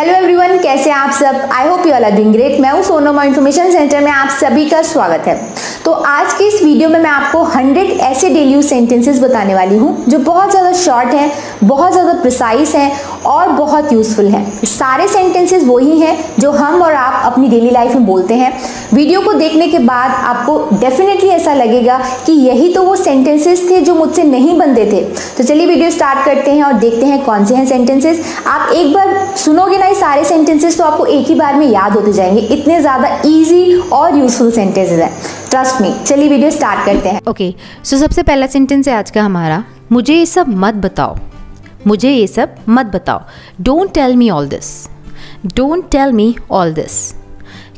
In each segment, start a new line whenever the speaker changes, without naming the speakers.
Hello everyone, कैसे हैं आप सब। I hope you all are doing great. मैं हूं सोनम और इन्फॉर्मेशन सेंटर में आप सभी का स्वागत है। तो आज के इस वीडियो में मैं आपको 100 ऐसे डेली यूज सेंटेंसेस बताने वाली हूं जो बहुत ज़्यादा शॉर्ट हैं, बहुत ज़्यादा प्रिसाइज हैं और बहुत यूजफुल हैं। सारे सेंटेंसेस वही हैं जो हम और आप अपनी डेली लाइफ में बोलते हैं। वीडियो को देखने के बाद आपको डेफिनेटली ऐसा लगेगा कि यही तो वो सेंटेंसेस थे जो मुझसे नहीं बनते थे। तो चलिए वीडियो स्टार्ट करते हैं और देखते हैं कौन से हैं सेंटेंसेस। आप एक बार सुनोगे ना ये सारे सेंटेंसेस तो आपको एक ही बार में याद होते जाएंगे। इतने ज़्यादा ईजी और यूजफुल सेंटेंसेस हैं, ट्रस्ट मी। चलिए वीडियो स्टार्ट करते हैं।
ओके, सो सबसे पहला सेंटेंस है आज का हमारा, मुझे ये सब मत बताओ। मुझे ये सब मत बताओ। Don't tell me all this. Don't tell me all this.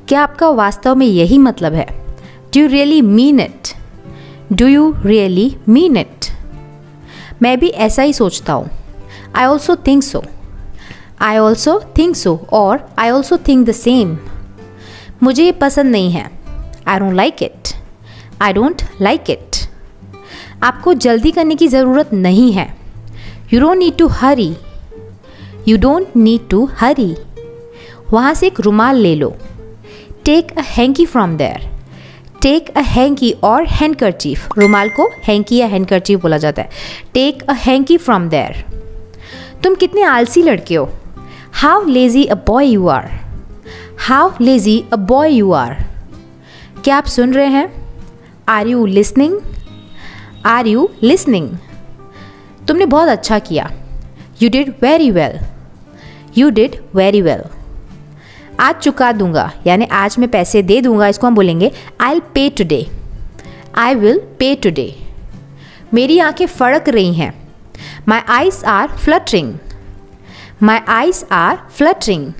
क्या आपका वास्तव में यही मतलब है? Do you really mean it? Do you really mean it? मैं भी ऐसा ही सोचता हूँ। I also think so. I also think so और I also think the same. मुझे ये पसंद नहीं है। I don't like it. I don't like it. आपको जल्दी करने की ज़रूरत नहीं है। You don't need to hurry. You don't need to hurry. वहाँ से एक रुमाल ले लो। Take a hanky from there. Take a hanky और हैंडकरचीफ। रुमाल को हैंकी या हैंडकरचीफ बोला जाता है। Take a hanky from there. तुम कितने आलसी लड़के हो। How lazy a boy you are. How lazy a boy you are. क्या आप सुन रहे हैं? Are you listening? Are you listening? तुमने बहुत अच्छा किया। You did very well. You did very well. आज चुका दूंगा, यानी आज मैं पैसे दे दूंगा, इसको हम बोलेंगे I will pay today. I will pay today. मेरी आंखें फड़क रही हैं। My eyes are fluttering. My eyes are fluttering.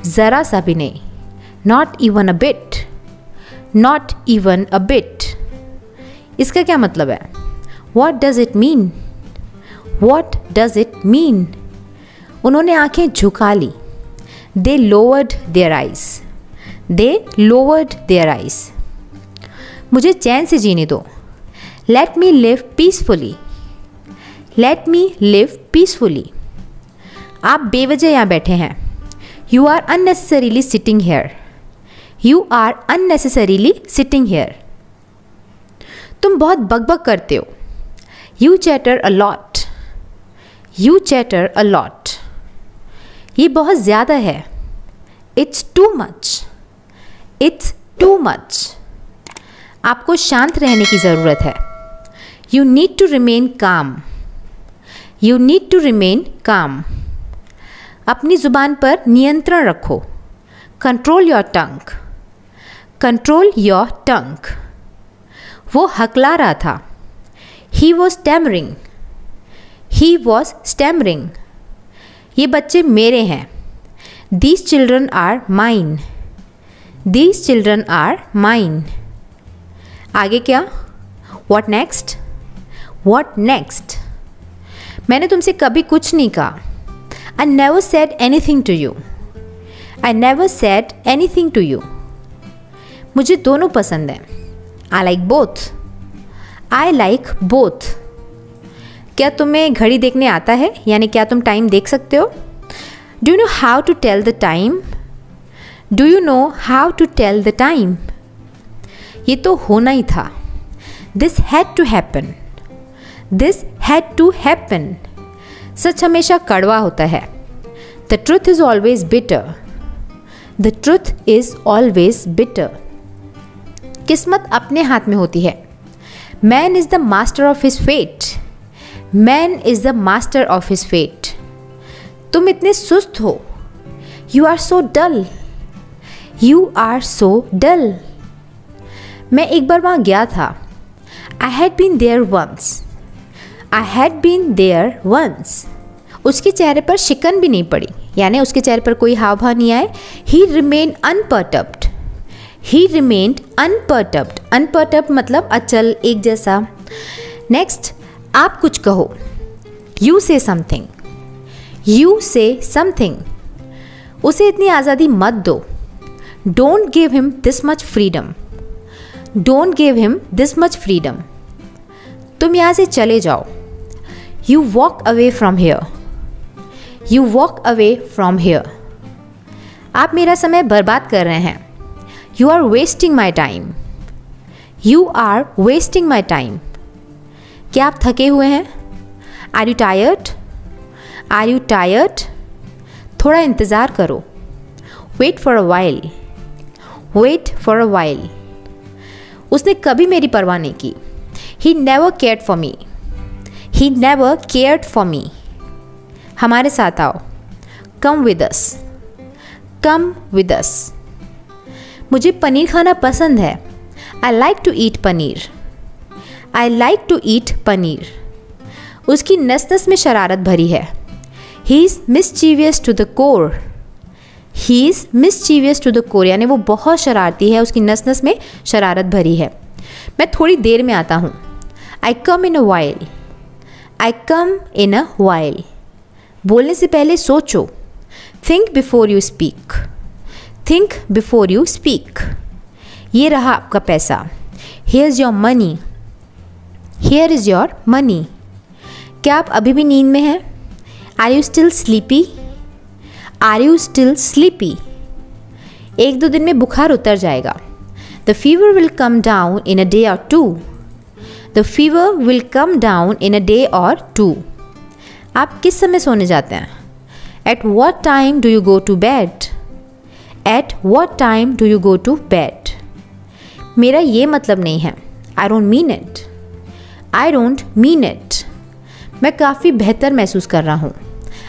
ज़रा सा भी नहीं। Not even a bit. Not even a bit. इसका क्या मतलब है? What does it mean? What does it mean? उन्होंने आंखें झुका ली। They lowered their eyes. They lowered their eyes. मुझे चैन से जीने दो। Let me live peacefully. Late me live peacefully. आप बेवजह यहाँ बैठे हैं। You are unnecessarily sitting here. You are unnecessarily sitting here. तुम बहुत बकबक करते हो। You chatter a lot. You chatter a lot. ये बहुत ज़्यादा है। It's too much. It's too much. आपको शांत रहने की ज़रूरत है। You need to remain calm. You need to remain calm. अपनी ज़ुबान पर नियंत्रण रखो। Control your tongue. Control your tongue. वो हकला रहा था। He was stammering. He was stammering. ये बच्चे मेरे हैं। These children are mine. These children are mine. आगे क्या? What next? What next? मैंने तुमसे कभी कुछ नहीं कहा। I never said anything to you. I never said anything to you. मुझे दोनों पसंद हैं। I like both. I like both. क्या तुम्हें घड़ी देखने आता है? यानी क्या तुम टाइम देख सकते हो? Do you know how to tell the time? Do you know how to tell the time? ये तो होना ही था। This had to happen. This had to happen. सच हमेशा कड़वा होता है। The truth is always bitter. The truth is always bitter. किस्मत अपने हाथ में होती है। Man is the master of his fate. Man is the master of his fate. तुम इतने सुस्त हो। You are so dull. You are so dull. मैं एक बार वहाँ गया था। I had been there once. I had been there once. उसके चेहरे पर शिकन भी नहीं पड़ी, यानी उसके चेहरे पर कोई हाव भाव नहीं आए। He remain unperturbed. He remained unperturbed. Unperturbed मतलब अचल, एक जैसा। नेक्स्ट, आप कुछ कहो। यू से समथिंग। यू से समथिंग। उसे इतनी आज़ादी मत दो। Don't give him this much freedom. Don't give him this much freedom. तुम यहाँ से चले जाओ। You walk away from here. You walk away from here. आप मेरा समय बर्बाद कर रहे हैं। You are wasting my time. You are wasting my time. क्या आप थके हुए हैं? Are you tired? Are you tired? थोड़ा इंतज़ार करो। Wait for a while. Wait for a while. उसने कभी मेरी परवाह नहीं की। He never cared for me. He never cared for me. हमारे साथ आओ। Come with us. Come with us. मुझे पनीर खाना पसंद है। I like to eat paneer. I like to eat paneer. उसकी नस नस में शरारत भरी है। He is mischievous to the core. He is mischievous to the core, यानी वो बहुत शरारती है, उसकी नस नस में शरारत भरी है। मैं थोड़ी देर में आता हूँ। I come in a while. I come in a while. बोलने से पहले सोचो। Think before you speak. Think before you speak. ये रहा आपका पैसा। Here is your money. Here is your money. क्या आप अभी भी नींद में हैं? Are you still sleepy? Are you still sleepy? एक दो दिन में बुखार उतर जाएगा। The fever will come down in a day or to. The fever will come down in a day or two. आप किस समय सोने जाते हैं? At what time do you go to bed? At what time do you go to bed? मेरा ये मतलब नहीं है। I don't mean it. I don't mean it. मैं काफ़ी बेहतर महसूस कर रहा हूँ।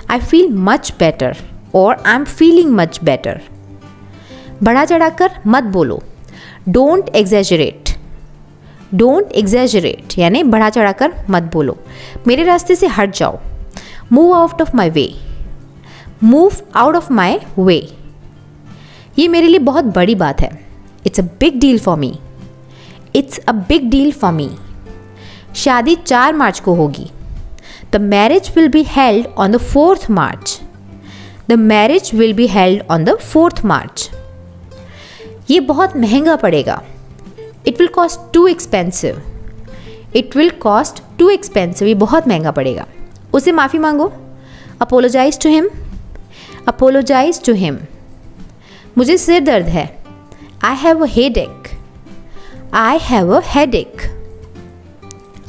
आई फील मच बेटर और I am feeling much better. बढ़ा चढ़ाकर मत बोलो। Don't exaggerate. डोंट एग्जैजरेट यानी बढ़ा चढ़ाकर मत बोलो। मेरे रास्ते से हट जाओ। Move out of my way. Move out of my way. ये मेरे लिए बहुत बड़ी बात है। It's a big deal for me. It's a big deal for me. शादी 4 मार्च को होगी। The marriage will be held on the 4th March. The marriage will be held on the 4th March. ये बहुत महंगा पड़ेगा। It will cost too expensive. It will cost too expensive. ये बहुत महंगा पड़ेगा। उसे माफ़ी मांगो। Apologise to him. Apologise to him. मुझे सिर दर्द है। I have a headache. I have a headache.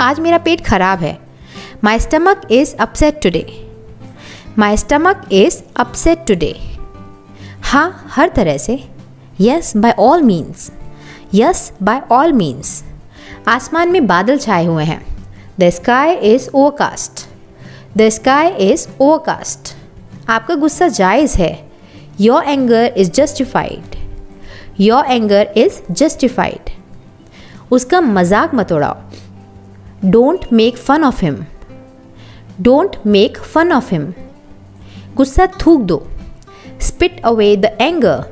आज मेरा पेट खराब है। My stomach is upset today. My stomach is upset today. हाँ, हर तरह से। Yes by all means. Yes by all means. आसमान में बादल छाए हुए हैं। The sky is overcast. The sky is overcast. आपका गुस्सा जायज़ है। Your anger is justified. Your anger is justified. उसका मजाक मत उड़ाओ। Don't make fun of him. Don't make fun of him. गुस्सा थूक दो। Spit away the anger.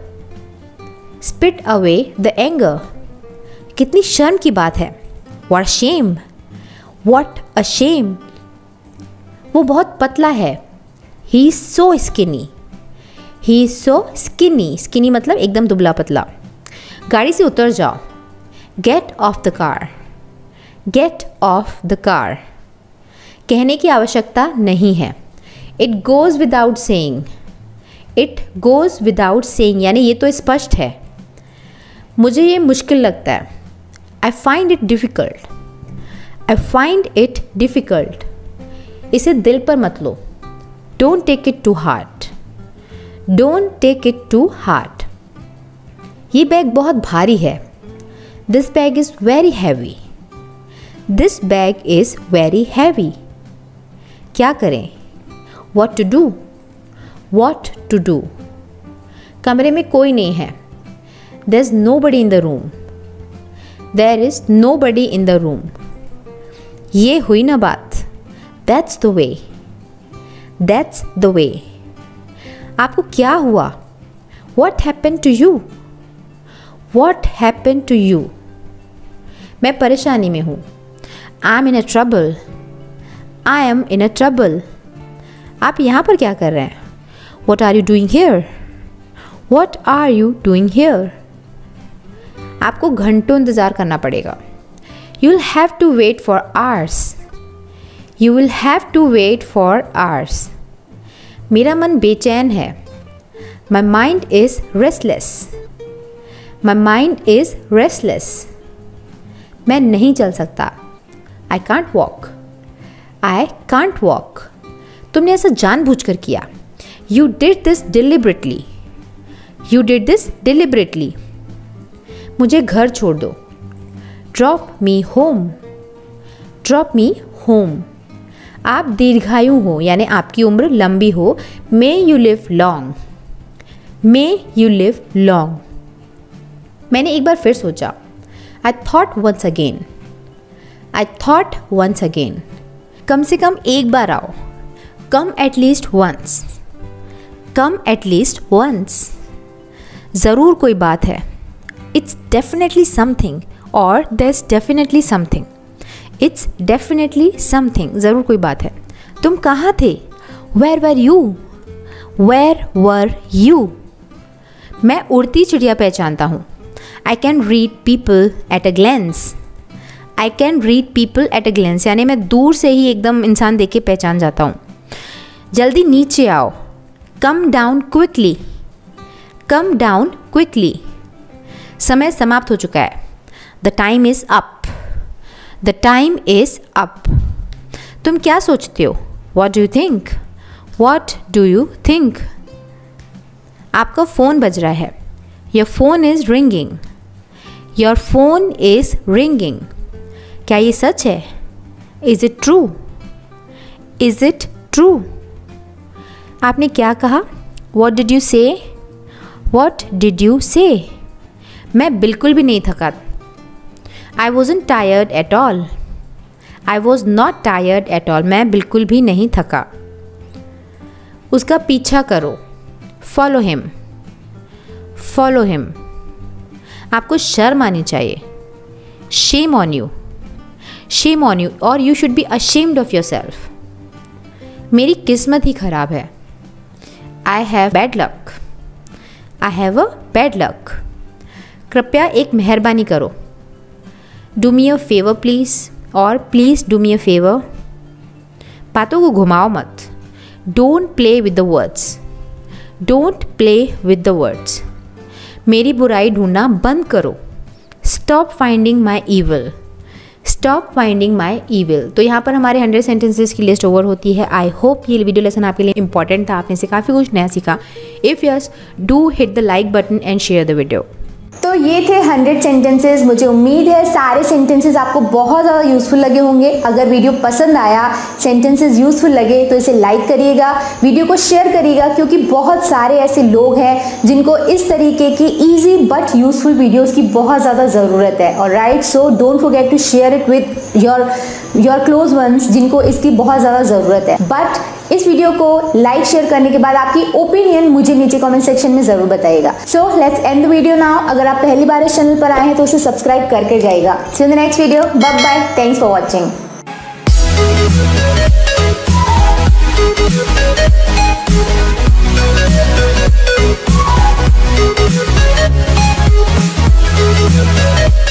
Spit away the anger. कितनी शर्म की बात है। What shame. What a shame. वो बहुत पतला है। He is so skinny. He is so skinny. Skinny मतलब एकदम दुबला पतला। गाड़ी से उतर जाओ। Get off the car. Get off the car. कहने की आवश्यकता नहीं है। It goes without saying. It goes without saying यानी ये तो स्पष्ट है। मुझे ये मुश्किल लगता है। I find it difficult. I find it difficult. इसे दिल पर मत लो। Don't take it to heart. Don't take it to heart. ये बैग बहुत भारी है। This bag is very heavy. This bag is very heavy. क्या करें? What to do. What to do. कमरे में कोई नहीं है। There is nobody in the room. There is nobody in the room. ये हुई ना बात। That's the way. That's the way. आपको क्या हुआ? What happened to you. What happened to you. मैं परेशानी में हूँ। I am in a trouble. I am in a trouble. आप यहाँ पर क्या कर रहे हैं? What are you doing here. What are you doing here. आपको घंटों इंतज़ार करना पड़ेगा। You will have to wait for hours. You will have to wait for hours. मेरा मन बेचैन है। My mind is restless. My mind is restless. मैं नहीं चल सकता. I can't walk. I can't walk. तुमने ऐसा जानबूझकर किया. You did this deliberately. You did this deliberately. मुझे घर छोड़ दो. Drop me home. Drop me home. आप दीर्घायु हो यानी आपकी उम्र लंबी हो. May you live long. May you live long. मैंने एक बार फिर सोचा. I thought once again. I thought once again. कम से कम एक बार आओ. Come at least once. Come at least once. ज़रूर कोई बात है. It's definitely something or there's definitely something. It's definitely something. ज़रूर कोई बात है. तुम कहाँ थे? Where were you? Where were you? मैं उड़ती चिड़िया पहचानता हूँ. I can read people at a glance. I can read people at a glance. यानी मैं दूर से ही एकदम इंसान देख के पहचान जाता हूँ. जल्दी नीचे आओ. Come down quickly. Come down quickly. समय समाप्त हो चुका है. The time is up. The time is up. तुम क्या सोचते हो? What do you think? What do you think? आपका फ़ोन बज रहा है. Your phone is ringing. Your phone is ringing. क्या ये सच है? Is it true? Is it true? आपने क्या कहा? What did you say? What did you say? मैं बिल्कुल भी नहीं थका. I wasn't tired at all. I was not tired at all. मैं बिल्कुल भी नहीं थका. उसका पीछा करो. Follow him. Follow him. आपको शर्म आनी चाहिए. Shame on you. Shame on you or you should be ashamed of yourself. मेरी किस्मत ही खराब है. I have bad luck. I have a bad luck. कृपया एक मेहरबानी करो. Do me a favor please और please do me a favor. बातों को घुमाओ मत. Don't play with the words. Don't play with the words. मेरी बुराई ढूंढना बंद करो. Stop finding my evil. Stop finding my evil. तो यहाँ पर हमारे 100 सेंटेंसेस की लिस्ट ओवर होती है. आई होप ये वीडियो लेसन आपके लिए इंपॉर्टेंट था. आपने से काफ़ी कुछ नया सीखा. If yes do hit the like button and share the video.
तो ये थे 100 सेंटेंसेस. मुझे उम्मीद है सारे सेंटेंसेस आपको बहुत ज़्यादा यूज़फुल लगे होंगे. अगर वीडियो पसंद आया, सेंटेंसेस यूज़फुल लगे तो इसे लाइक करिएगा, वीडियो को शेयर करिएगा, क्योंकि बहुत सारे ऐसे लोग हैं जिनको इस तरीके की ईजी बट यूज़फुल वीडियोस की बहुत ज़्यादा ज़रूरत है. और right, so don't forget to share it with your close ones जिनको इसकी बहुत ज़्यादा ज़रूरत है. बट इस वीडियो को लाइक शेयर करने के बाद आपकी ओपिनियन मुझे नीचे कमेंट सेक्शन में ज़रूर बताइएगा. So let's end the video now. अगर आप पहली बार इस चैनल पर आए हैं तो उसे सब्सक्राइब करके जाइएगा. See you in the next video. Bye bye. Thanks for watching.
We'll be right back.